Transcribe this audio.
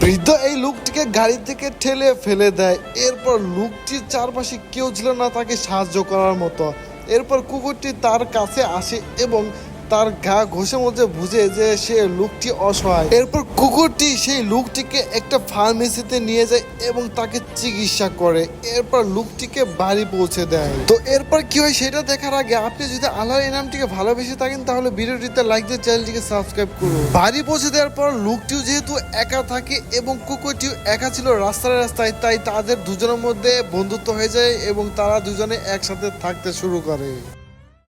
বৃদ্ধ এই লোকটিকে গাড়ি থেকে ঠেলে ফেলে দেয়। এরপর লোকটির চারপাশে কেউ ছিল না তাকে সাহায্য করার মতো। এরপর কুকুরটি তার কাছে আসে এবং তার গা ঘষে মধ্যে বুঝে যে সে লোকটি অসহায়। এরপর কুকুরটি সেই লোকটিকে একটা ফার্মেসিতে নিয়ে যায় এবং তাকে চিকিৎসা করে। এরপর লোকটিকে বাড়ি পৌঁছে দেয়। তো এরপর কি হয় সেটা দেখার আগে আপনি যদি আল্লাহর ইনামটিকে ভালোবেসে থাকেন তাহলে ভিডিওটিতে লাইক দিয়ে চ্যানেলটিকে সাবস্ক্রাইব করুন। বাড়ি পৌঁছে দেওয়ার পর লোকটিও যেহেতু একা থাকে এবং কুকুরটিও একা ছিল রাস্তায়, তাই তাদের দুজনের মধ্যে বন্ধুত্ব হয়ে যায় এবং তারা দুজনে একসাথে থাকতে শুরু করে।